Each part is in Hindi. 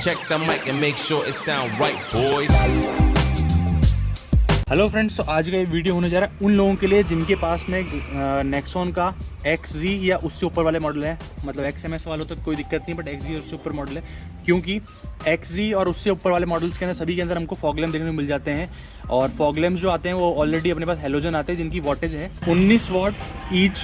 Check the mic and make sure it sound right, boys. Hello friends, तो आज का ये वीडियो होने जा रहा है उन लोगों के लिए जिनके पास में नेक्सॉन का XZ या उससे ऊपर वाले मॉडल है। मतलब XMS वालों तक कोई दिक्कत नहीं, बट XZ और उससे ऊपर मॉडल है, क्योंकि XZ और उससे ऊपर वाले मॉडल्स के अंदर सभी के अंदर हमको फॉग लैम्प देखने को मिल जाते हैं। और फॉग लैम्प जो आते हैं वो ऑलरेडी अपने पास हेलोजन आते हैं जिनकी वॉटेज है 19 वाट ईच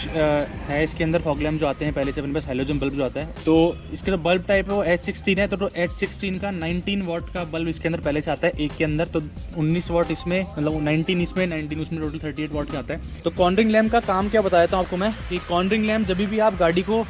है। इसके अंदर फॉग लैम्प जो आते हैं पहले से अपने पास हेलोजन बल्ब जो आता है, तो इसके जो बल्ब टाइप है वो H16 है। तो H16 का 19 वाट का बल्ब इसके अंदर पहले से आता है एक के अंदर। तो 19 वाट इसमें, मतलब 19 इसमें, 19 उसमें, टोटल 38 वाट का आता है। तो कॉर्नरिंग लैम्प का काम क्या बताया था आपको मैं, कि कॉर्नरिंग लैम्प जब भी आप गाड़ी को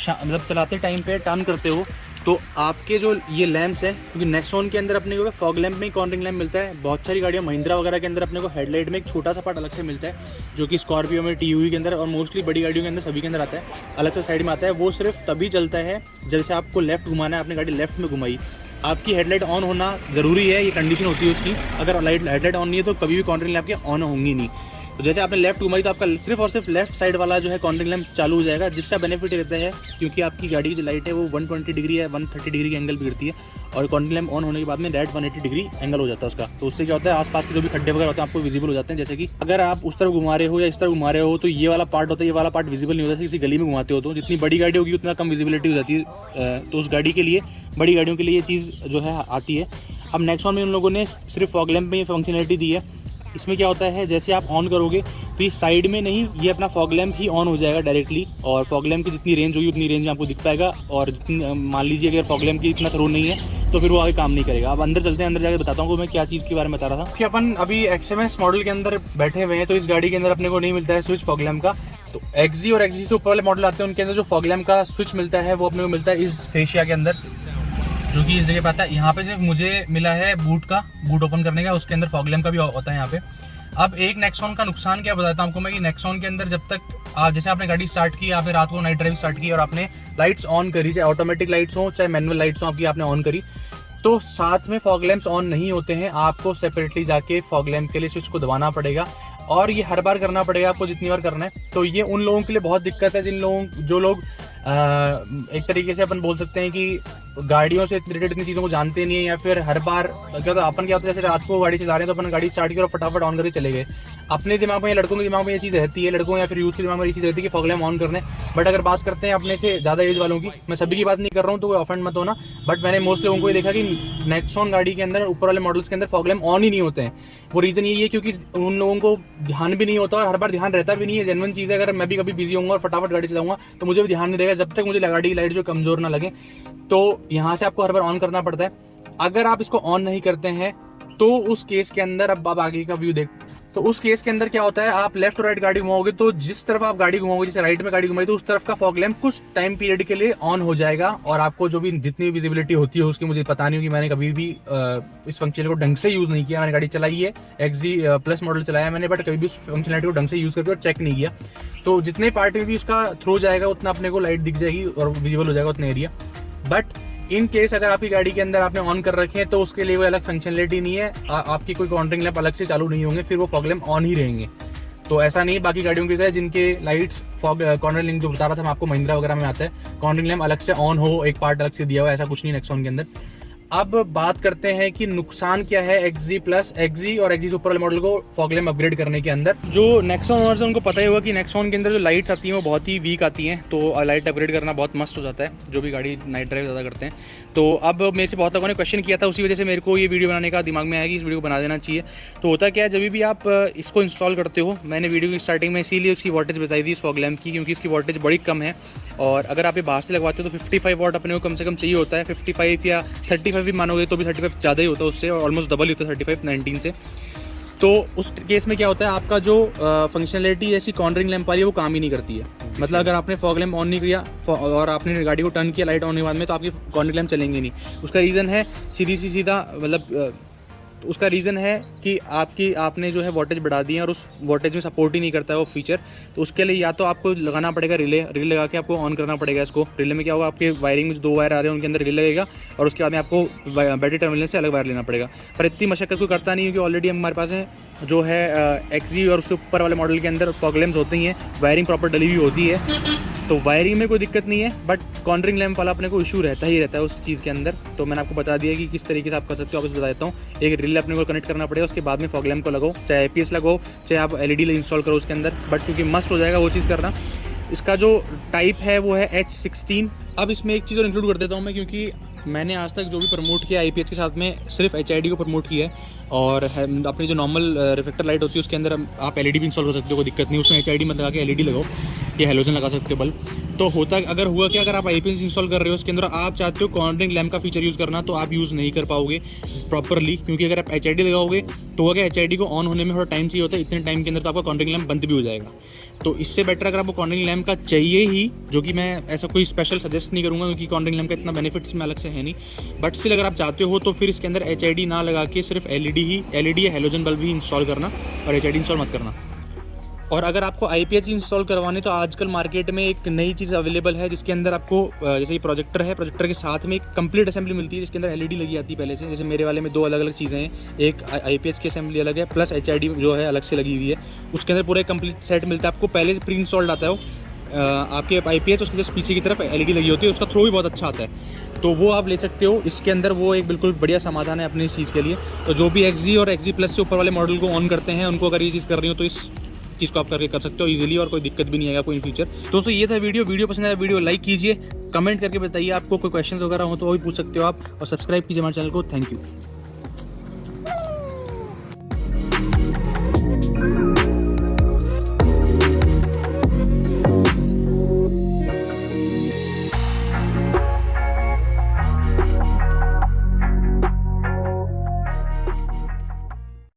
मतलब चलाते टाइम पे टर्न करते हो तो आपके जो ये लैंप्स हैं, क्योंकि नेक्सॉन के अंदर अपने को फॉग लैंप में ही कॉर्नरिंग लैंप मिलता है। बहुत सारी गाड़ियाँ महिंद्रा वगैरह के अंदर अपने को हेडलाइट में एक छोटा सा पार्ट अलग से मिलता है, जो कि स्कॉर्पियो में, TUV के अंदर और मोस्टली बड़ी गाड़ियों के अंदर सभी के अंदर आता है, अलग से साइड में आता है। वो सिर्फ तभी चलता है जैसे आपको लेफ्ट घुमाना है, अपनी गाड़ी लेफ्ट में घुमाई, आपकी हेडलाइट ऑन होना ज़रूरी है, ये कंडीशन होती है उसकी। अगर हेडलाइट ऑन नहीं है तो कभी भी कॉर्नरिंग लैंप के ऑन होंगी नहीं। तो जैसे आपने लेफ्ट घुमाई तो आपका सिर्फ और सिर्फ लेफ्ट साइड वाला जो है कॉर्नरिंग लैंप चालू हो जाएगा, जिसका बेनिफिट रहता है क्योंकि आपकी गाड़ी की जो लाइट है वो 120 डिग्री या 130 डिग्री के एंगल गिरती है, और कॉर्नरिंग लैंप ऑन होने के बाद में डायरेक्ट 180 डिग्री एंगल हो जाता है उसका। तो उससे क्या होता है, आसपास के जो भी खड्डे वगैरह होते हैं आपको विजिबल हो जाते हैं। जैसे कि अगर आप उस तरफ घुमा रहे हो या इस तरफ घुमा रहे हो तो ये वाला पार्ट होता है, ये वाला पार्ट विजिबल नहीं होता। किसी गली में घुमाते हो तो जितनी बड़ी गाड़ी होगी उतना कम विजिबिलिटी हो जाती है। तो उस गाड़ी के लिए, बड़ी गाड़ियों के लिए ये चीज़ जो है आती है। अब नेक्सॉन में उन लोगों ने सिर्फ फॉग लैंप में ये फंक्शनलिटी दी है। इसमें क्या होता है, जैसे आप ऑन करोगे तो ये साइड में नहीं, ये अपना फॉग लैंप ही ऑन हो जाएगा डायरेक्टली, और फॉग लैंप की जितनी रेंज होगी उतनी रेंज में आपको दिख पाएगा। और जितनी, मान लीजिए अगर फॉग लैंप की इतना थ्रो नहीं है तो फिर वो आगे काम नहीं करेगा। अब अंदर चलते हैं, अंदर जाकर बताता हूँ मैं क्या चीज़ के बारे में बता रहा था कि अपन अभी XMS मॉडल के अंदर बैठे हुए हैं। तो इस गाड़ी के अंदर अपने को नहीं मिलता है स्विच फॉग लैंप का। तो XZ और XZ से ऊपर वाले मॉडल आते हैं, उनके अंदर जो फॉग लैंप का स्विच मिलता है वो अपने को मिलता है इस फेशिया के अंदर, जो कि इस जगह पे आता है। यहाँ पे सिर्फ मुझे मिला है बूट ओपन करने का, उसके अंदर फॉग लैंप का भी होता है यहाँ पे। अब एक नेक्सॉन का नुकसान क्या बताता हूँ आपको मैं, कि नेक्सॉन के अंदर जब तक जैसे आपने गाड़ी स्टार्ट की, आपने रात को नाइट ड्राइव स्टार्ट की और आपने लाइट्स ऑन करी, चाहे ऑटोमेटिक लाइट्स हो चाहे मैनुअल लाइट्स हो, आपकी आपने ऑन करी, तो साथ में फॉग लैंप्स ऑन नहीं होते हैं। आपको सेपरेटली जाके फॉग लैंप के लिए स्विच को दबाना पड़ेगा, और ये हर बार करना पड़ेगा आपको जितनी बार करना है। तो ये उन लोगों के लिए बहुत दिक्कत है जो लोग एक तरीके से अपन बोल सकते हैं कि गाड़ियों से रिलेटेड इतनी चीज़ों को जानते नहीं है, या फिर हर बार क्या अपन क्या होता है, जैसे रात को गाड़ी चला रहे हैं तो अपन गाड़ी स्टार्ट की और फटाफट ऑन करके चले गए। अपने दिमाग में या लड़कों के दिमाग में ये चीज़ रहती है, लड़कों या फिर यूथ के दिमाग में ये चीज़ रहती है कि फॉग लैंप ऑन करने। बट अगर बात करते हैं अपने से ज़्यादा एज वालों की, मैं सभी की बात नहीं कर रहा हूँ तो कोई ऑफेंड मत होना, बट मैंने मोस्ट लोगों को ये देखा कि नेक्सॉन गाड़ी के अंदर ऊपर वाले मॉडल्स के अंदर फॉग लैंप ऑन ही नहीं होते हैं। वो रीज़न यही है क्योंकि उन लोगों को ध्यान भी नहीं होता और हर बार ध्यान रहता भी नहीं है। जेन्युइन चीज़ है, अगर मैं भी कभी बिजी होऊंगा और फटाफट गाड़ी चलाऊंगा तो मुझे भी ध्यान नहीं रहेगा जब तक मुझे गाड़ी की लाइट जो कमज़ोर ना लगे। तो यहाँ से आपको हर बार ऑन करना पड़ता है। अगर आप इसको ऑन नहीं करते हैं तो उस केस के अंदर, अब आप आगे का व्यू देख, तो उस केस के अंदर क्या होता है, आप लेफ्ट और राइट गाड़ी घुमाओगे तो जिस तरफ आप गाड़ी घुमाओगे, जैसे राइट में गाड़ी घुमाई तो उस तरफ का फॉग लैंप कुछ टाइम पीरियड के लिए ऑन हो जाएगा, और आपको जो भी जितनी भी विजिबिलिटी होती है उसकी मुझे पता नहीं होगी, मैंने कभी भी इस फंक्शन को ढंग से यूज़ नहीं किया। मैंने गाड़ी चलाई है, XZ प्लस मॉडल चलाया मैंने, बट कभी भी उस फंक्शनलिटी को ढंग से यूज़ करके और चेक नहीं किया। तो जितने पार्ट में भी उसका थ्रो जाएगा उतना अपने को लाइट दिख जाएगी और विजिबल हो जाएगा उतना एरिया। बट इन केस अगर आपकी गाड़ी के अंदर आपने ऑन कर रखे हैं तो उसके लिए कोई अलग फंक्शनलिटी नहीं है, आपकी कोई कॉर्नरिंग लैंप अलग से चालू नहीं होंगे, फिर वो फॉग लैंप ऑन ही रहेंगे। तो ऐसा नहीं बाकी गाड़ियों की तरह जिनके लाइट्स फॉग कॉर्नरिंग लैंप जो बता रहा था मैं आपको, महिंद्रा वगैरह में आता है कॉर्नरिंग लैंप अलग से ऑन हो, एक पार्ट अलग से दिया हुआ, ऐसा कुछ नहीं नेक्सॉन के अंदर। अब बात करते हैं कि नुकसान क्या है XZ प्लस, XZ और XZ सुपर वाले मॉडल को फॉग लैंप अपग्रेड करने के अंदर। जो नेक्सॉन ओनर्स हैं उनको पता ही होगा कि नेक्सॉन के अंदर जो लाइट्स आती हैं वो बहुत ही वीक आती हैं, तो लाइट अपग्रेड करना बहुत मस्त हो जाता है जो भी गाड़ी नाइट ड्राइव ज़्यादा करते हैं। तो अब मेरे से बहुत लोगों ने क्वेश्चन किया था, उसी वजह से मेरे को ये वीडियो बनाने का दिमाग में आया कि इस वीडियो को बना देना चाहिए। तो होता क्या है, जब भी आप इसको इंस्टॉल करते हो, मैंने वीडियो की स्टार्टिंग में इसीलिए उसकी वोल्टेज बताई थी इस फॉग लैंप की, क्योंकि इसकी वोल्टेज बड़ी कम है, और अगर आप ये बाहर से लगवाते हो तो 55 वाट अपने को कम से कम चाहिए होता है। 55 या 35 भी मानोगे तो भी 35 ज़्यादा ही होता है उससे, और ऑलमोस्ट डबल ही होता है 35 19 से। तो उस केस में क्या होता है, आपका जो फंक्शनलिटी ऐसी कॉर्नरिंग लैंप वाली है वो काम ही नहीं करती है। मतलब अगर आपने फॉग लैंप ऑन नहीं किया और आपने गाड़ी को टर्न किया लाइट ऑन होने के बाद में, तो आपकी कॉर्नरिंग लैंप चलेंगे नहीं। उसका रीज़न है सीधा मतलब उसका रीज़न है कि आपने जो है वोल्टेज बढ़ा दी है और उस वोल्टेज में सपोर्ट ही नहीं करता है वो फीचर। तो उसके लिए या तो आपको लगाना पड़ेगा रिले लगा के आपको ऑन करना पड़ेगा इसको। रिले में क्या होगा, आपके वायरिंग में जो 2 वायर आ रहे हैं उनके अंदर रिले लगेगा, और उसके बाद में आपको बैटरी टर्मिनल से अलग वायर लेना पड़ेगा। पर इतनी मशक्कत कोई करता नहीं, क्योंकि ऑलरेडी हमारे पास है जो है XZ और उससे ऊपर वाले मॉडल के अंदर फॉग लैम्प्स होते ही हैं, वायरिंग प्रॉपर डली हुई होती है, तो वायरिंग में कोई दिक्कत नहीं है, बट कॉर्नरिंग लैम्प वाला अपने को इशू रहता है उस चीज़ के अंदर। तो मैंने आपको बता दिया कि किस तरीके से आप कर सकते हो, आपको बता देता हूँ। एक रिले अपने को कनेक्ट करना पड़ेगा, उसके बाद में फॉग लैम्प को लगाओ, चाहे IPS लगाओ, चाहे आप LED इंस्टॉल करो उसके अंदर, बट क्योंकि मस्ट हो जाएगा वो चीज़ करना। इसका जो टाइप है वो है H16। अब इसमें एक चीज़ और इंक्लूड कर देता हूँ मैं, क्योंकि मैंने आज तक जो भी प्रमोट किया IPS के साथ में सिर्फ HID को प्रमोट किया है, और अपनी जो नॉर्मल रिफ्लेक्टर लाइट होती है उसके अंदर आप LED भी इंस्टॉल कर सकते हो, कोई दिक्कत नहीं, उसमें HID मत लगा के LED लगाओ या हेलोजन लगा सकते हो बल्ब। तो होता अगर हुआ कि अगर आप IPS इंस्टॉल कर रहे हो उसके अंदर आप चाहते हो कॉर्नरिंग लैम्प का फीचर यूज़ करना, तो आप यूज़ नहीं कर पाओगे प्रॉपरली, क्योंकि अगर आप HID लगाओगे तो अगर HID को ऑन होने में थोड़ा टाइम चाहिए होता है, इतने टाइम के अंदर तो आपका कॉर्नरिंग लैम्प बंद भी हो जाएगा। तो इससे बेटर अगर आपको कॉर्नरिंग लैम्प का चाहिए ही, जो कि मैं ऐसा कोई स्पेशल सजेस्ट नहीं करूँगा क्योंकि कॉर्नरिंग लैम्प का इतना बेनिफिट इसमें अलग से है नहीं, बट स्टिल अगर आप चाहते हो तो फिर इसके अंदर HID ना लगा के सिर्फ LED या हेलोजन बल्ब ही इंस्टॉल करना, और HID इंस्टॉल मत करना। और अगर आपको IPS इंस्टॉल करवाने, तो आजकल मार्केट में एक नई चीज़ अवेलेबल है जिसके अंदर आपको जैसे ये प्रोजेक्टर है, प्रोजेक्टर के साथ में एक कंप्लीट असेंबली मिलती है जिसके अंदर LED लगी आती है पहले से। जैसे मेरे वाले में 2 अलग अलग चीज़ें हैं, एक IPS की असेंबली अलग है, प्लस HID जो है अलग से लगी हुई है। उसके अंदर पूरा एक कंप्लीट सेट मिलता है आपको, पहले से प्री इंस्टॉल्ड आता है वो आपके IPS, उसके जस्ट पीछे की तरफ LED लगी होती है, उसका थ्रो भी बहुत अच्छा आता है, तो वो आप ले सकते हो। इसके अंदर वो एक बिल्कुल बढ़िया समाधान है अपनी इस चीज़ के लिए। तो जो भी XZ और XZ प्लस से ऊपर वाले मॉडल को ऑन करते हैं, उनको अगर ये चीज़ कर रही हो तो इस चीज़ को आप करके कर सकते हो इजीली, और कोई दिक्कत भी नहीं आएगा कोई इन फ्यूचर। दोस्तों ये था वीडियो पसंद आया वीडियो लाइक कीजिए, कमेंट करके बताइए, आपको कोई क्वेश्चन वगैरह हो तो वो भी पूछ सकते हो आप, और सब्सक्राइब कीजिए हमारे चैनल को। Thank you.